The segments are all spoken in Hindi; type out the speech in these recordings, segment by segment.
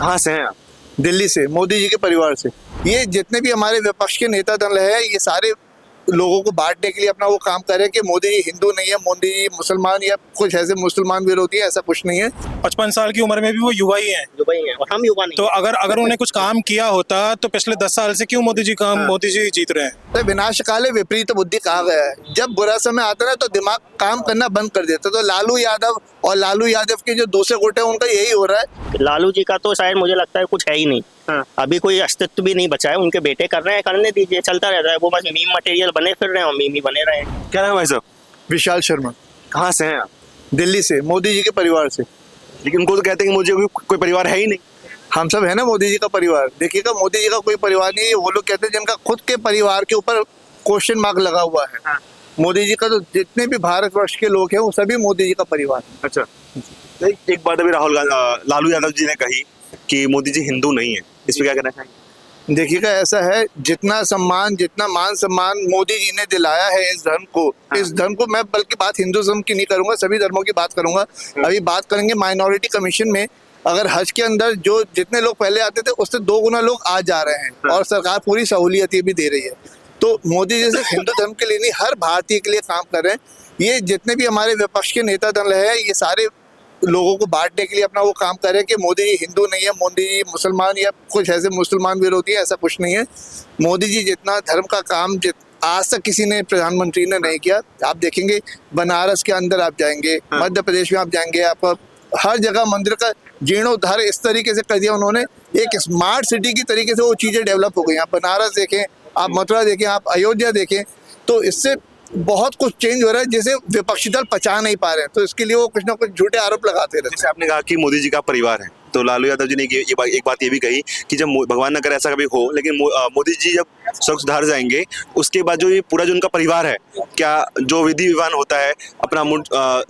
कहाँ से हैं आप? दिल्ली से, मोदी जी के परिवार से। ये जितने भी हमारे विपक्ष के नेता दल है, ये सारे लोगों को बांटने के लिए अपना वो काम कर रहे हैं कि मोदी जी हिंदू नहीं है, मोदी जी मुसलमान या कुछ ऐसे मुसलमान विरोधी है, ऐसा कुछ नहीं है। 55 साल की उम्र में भी वो युवा ही हैं। युवा ही है और हम युवा नहीं तो अगर उन्होंने कुछ काम किया होता तो पिछले 10 साल से क्यों मोदी जी जीत रहे हैं? तो विनाश काले विपरीत बुद्धि कहा गया है। जब बुरा समय आता है तो दिमाग काम करना बंद कर देता है। तो लालू यादव और लालू यादव के जो दूसरे गुट है, उनका यही हो रहा है। लालू जी का तो शायद मुझे लगता है कुछ है ही नहीं। अभी कोई अस्तित्व भी नहीं बचा है। उनके बेटे कर रहे हैं, करने दीजिए, चलता रहता है। वो बस मीम मटेरियल बने फिर रहे हैं और मीम ही बने रहे हैं। क्या नाम है भाई साहब? विशाल शर्मा, कहाँ से हैं आप? दिल्ली से, मोदी जी के परिवार से। लेकिन उनको तो कहते हैं कि मुझे कोई परिवार है ही नहीं। हम सब है ना मोदी जी का परिवार। देखिएगा, मोदी जी का कोई परिवार नहीं है। वो लोग कहते हैं जिनका खुद के परिवार के ऊपर क्वेश्चन मार्क लगा हुआ है। मोदी जी का तो जितने भी भारतवर्ष के लोग हैं वो सभी मोदी जी का परिवार है। अच्छा, तो एक बात अभी लालू यादव जी ने कही कि मोदी जी हिंदू नहीं है, इस पे क्या कहना चाहिए? देखिएगा, ऐसा है, जितना सम्मान, जितना मान सम्मान मोदी जी ने दिलाया है इस धर्म को, इस धर्म को, मैं बल्कि बात हिंदुज्म की नहीं करूंगा, सभी धर्मों की बात करूंगा। अभी बात करेंगे माइनॉरिटी कमीशन में। अगर हज के अंदर जो जितने लोग पहले आते थे उससे 2 गुना लोग आज जा रहे हैं और सरकार पूरी सहूलियत भी दे रही है। तो मोदी जी सिर्फ हिंदू धर्म के लिए नहीं, हर भारतीय के लिए काम कर रहे हैं। ये जितने भी हमारे विपक्ष के नेता दल है, ये सारे लोगों को बांटने के लिए अपना वो काम कर रहे हैं कि मोदी जी हिंदू नहीं है, मोदी जी मुसलमान या कुछ ऐसे मुसलमान विरोधी है, ऐसा कुछ नहीं है। मोदी जी जितना धर्म का काम आज तक किसी ने, प्रधानमंत्री ने नहीं किया। आप देखेंगे, बनारस के अंदर आप जाएंगे, मध्य प्रदेश में आप जाएंगे, आपको हर जगह मंदिर का जीर्णोद्धार इस तरीके से कर दिया उन्होंने। एक स्मार्ट सिटी की तरीके से वो चीज़ें डेवलप हो गई। आप बनारस देखें, आप मथुरा देखें, आप अयोध्या देखें, तो इससे बहुत कुछ चेंज हो रहा है जिसे विपक्षी दल पचा नहीं पा रहे हैं। तो इसके लिए वो कुछ ना कुछ झूठे आरोप लगाते रहते हैं। जैसे आपने कहा कि मोदी जी का परिवार है, तो लालू यादव जी ने एक बात ये भी कही कि जब भगवान न करे ऐसा कभी हो, लेकिन मोदी जी जब स्वर्ग सुधार जाएंगे उसके बाद जो ये पूरा जो उनका परिवार है, क्या जो विधि विधान होता है, अपना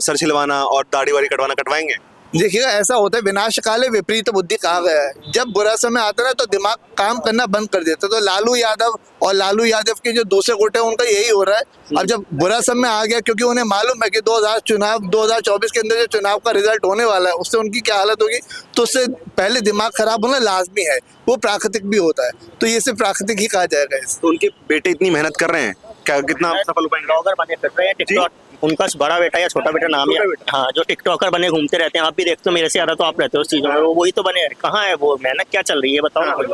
सर छिलवाना और दाढ़ी वाड़ी कटवाएंगे? देखिएगा, ऐसा होता है, विनाश काले विपरीत बुद्धि कहा गया है। जब बुरा समय आता है तो दिमाग काम करना बंद कर देता है। तो लालू यादव और लालू यादव के जो दूसरे गुट है, उनका यही हो रहा है। अब जब बुरा समय आ गया, क्योंकि उन्हें मालूम है कि 2024 के अंदर जो चुनाव का रिजल्ट होने वाला है उससे उनकी क्या हालत होगी, तो उससे पहले दिमाग खराब होना लाजमी है। वो प्राकृतिक भी होता है, तो ये सिर्फ प्राकृतिक ही कहा जाएगा। तो उनके बेटे इतनी मेहनत कर रहे हैं, क्या कितना सफल हो पाएंगे? टिकटॉकर बने फिर रहे हैं। टिकटॉक उनका बड़ा बेटा या छोटा बेटा नाम है, हाँ, जो टिकटॉकर बने घूमते रहते हैं। आप भी देखते हो, मेरे से ज्यादा तो आप रहते हो उस चीजों में। वही तो बने। कहाँ है वो मेहनत, क्या चल रही है, बताओ ना मुझे।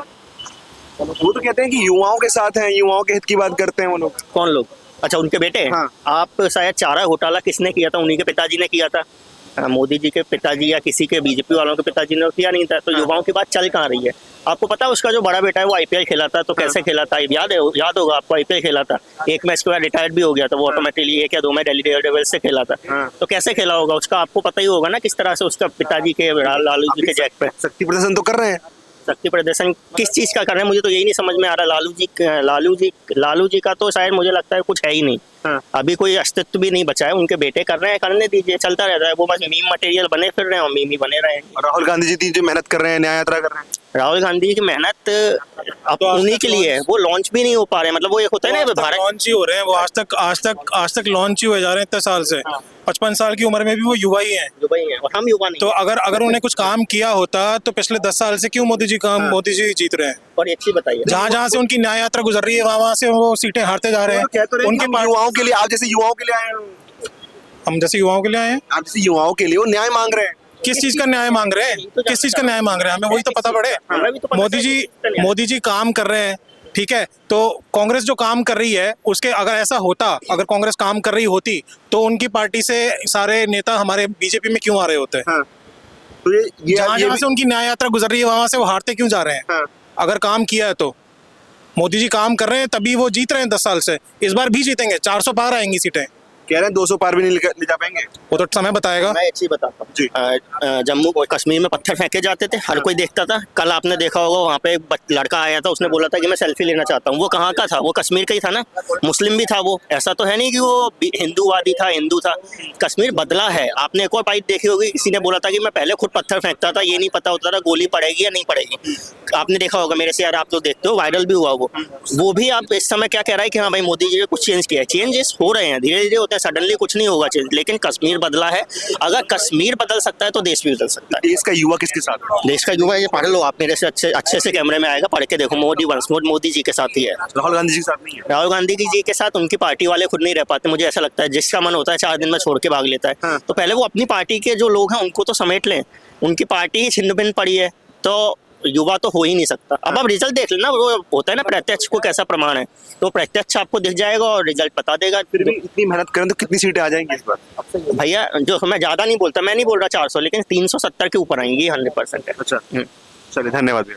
वो तो कहते हैं कि युवाओं के साथ हैं, युवाओं के हित की बात करते हैं वो लोग। कौन लोग? अच्छा, उनके बेटे। हाँ। आप शायद चारा घोटाला किसने किया था? उन्हीं के पिताजी ने किया था। मोदी जी के पिताजी या किसी के बीजेपी वालों के पिताजी ने किया नहीं था। तो युवाओं की बात चल कहाँ रही है? आपको पता है उसका जो बड़ा बेटा है वो आईपीएल खेला था, तो कैसे खेला था याद होगा आपको? आईपीएल खेला था, एक मैच के बाद रिटायर्ड भी हो गया था वो ऑटोमेटिकली। 1 या 2 मैच दिल्ली डेयरडेविल्स से खेला था। तो कैसे खेला होगा उसका आपको पता ही होगा ना, किस तरह से उसका पिताजी के लालू जी के जैक पे शक्ति प्रदर्शन तो कर रहे हैं। शक्ति प्रदर्शन किस चीज का कर रहे हैं मुझे तो यही नहीं समझ में आ रहा। लालू जी का तो शायद मुझे लगता है कुछ है ही नहीं। अभी कोई अस्तित्व भी नहीं बचा है। उनके बेटे कर रहे हैं, करने दीजिए, चलता रहता है। वो बस मीम मटेरियल बने फिर रहे हैं और मीम ही बने रहे हैं। और राहुल गांधी जी जो मेहनत कर रहे हैं, न्याय यात्रा कर रहे हैं। राहुल गांधी की मेहनत अब उन्हीं के लिए है। वो लॉन्च भी नहीं हो पा रहे। मतलब वो एक होता है ना, भारत लॉन्च ही हो रहे हैं। वो आज तक लॉन्च ही हो जा रहे हैं इतने साल से। 55 साल की उम्र में भी वो युवा ही हैं। युवा ही है और हम युवा नहीं। तो अगर उन्हें कुछ काम किया होता तो पिछले 10 साल से क्यों मोदी जी जीत रहे हैं? और एक चीज बताइए, जहाँ से उनकी न्याय यात्रा गुजर रही है वहाँ से वो सीटें हारते जा रहे हैं। उनके युवाओं के लिए, आप जैसे युवाओं के लिए आए हैं, हम जैसे युवाओं के लिए आए हैं। आप जैसे युवाओं के लिए वो न्याय मांग रहे हैं। किस चीज का न्याय मांग रहे हैं? किस चीज का न्याय मांग रहे हैं? हमें वही तो पता पड़े। मोदी जी काम कर रहे हैं, ठीक है। तो कांग्रेस जो काम कर रही है उसके, अगर ऐसा होता, अगर कांग्रेस काम कर रही होती तो उनकी पार्टी से सारे नेता हमारे बीजेपी में क्यों आ रहे होते? तो ये जहाँ से उनकी न्याय यात्रा गुजर रही है वहां से वो हारते क्यों जा रहे हैं? अगर काम किया है तो मोदी जी काम कर रहे हैं, तभी वो जीत रहे हैं 10 साल से। इस बार भी जीतेंगे, 400 पार आएंगी सीटें। कह रहे हैं 200 पार भी नहीं ले जा पाएंगे। वो तो समय बताएगा। मैं एक चीज बताता हूँ, जम्मू और कश्मीर में पत्थर फेंके जाते थे, हर कोई देखता था। कल आपने देखा होगा वहाँ पे एक लड़का आया था, उसने बोला था कि मैं सेल्फी लेना चाहता हूँ। वो कहाँ का था? वो कश्मीर का ही था ना, मुस्लिम भी था वो। ऐसा तो है नहीं कि वो हिंदूवादी था, हिंदू था। कश्मीर बदला है। आपने एक और फाइट देखी होगी, किसी ने बोला था कि मैं पहले खुद पत्थर फेंकता था, ये नहीं पता होता था गोली पड़ेगी या नहीं पड़ेगी। आपने देखा होगा, मेरे से यार आप तो देखते हो, वायरल भी हुआ वो भी। आप इस समय क्या कह रहा है कि हाँ भाई मोदी जी ने कुछ चेंज किया है। चेंजेस हो रहे हैं, धीरे धीरे होते हैं। है, सडनली कुछ नहीं होगा चेंज, लेकिन कश्मीर बदला है। अगर कश्मीर बदल सकता है तो देश भी बदल सकता है। देश का युवा किसके साथ है? देश का युवा, ये पढ़ लो आप मेरे से, अच्छे से कैमरे में आएगा, पढ़ के देखो, मोदी वंस मोदी जी के साथ ही है। राहुल गांधी जी के साथ नहीं है? राहुल गांधी जी के साथ उनकी पार्टी वाले खुद नहीं रह पाते, मुझे ऐसा लगता है। जिसका मन होता है 4 दिन में छोड़ के भाग लेता है। हाँ। तो पहले वो अपनी पार्टी के जो लोग हैं उनको तो समेट लें, उनकी पार्टी ही छिन्न भिन्न पड़ी है, तो युवा तो हो ही नहीं सकता। अब आप रिजल्ट देख लेना, वो होता है ना प्रत्यक्ष को कैसा प्रमाण है, तो प्रत्यक्ष आपको दिख जाएगा और रिजल्ट बता देगा। फिर भी इतनी मेहनत करें तो कितनी सीटें आ जाएंगी इस बार? भैया जो मैं ज्यादा नहीं बोलता, मैं नहीं बोल रहा 400, लेकिन 370 के ऊपर आएंगी 100% है। अच्छा, चलिए धन्यवाद भैया।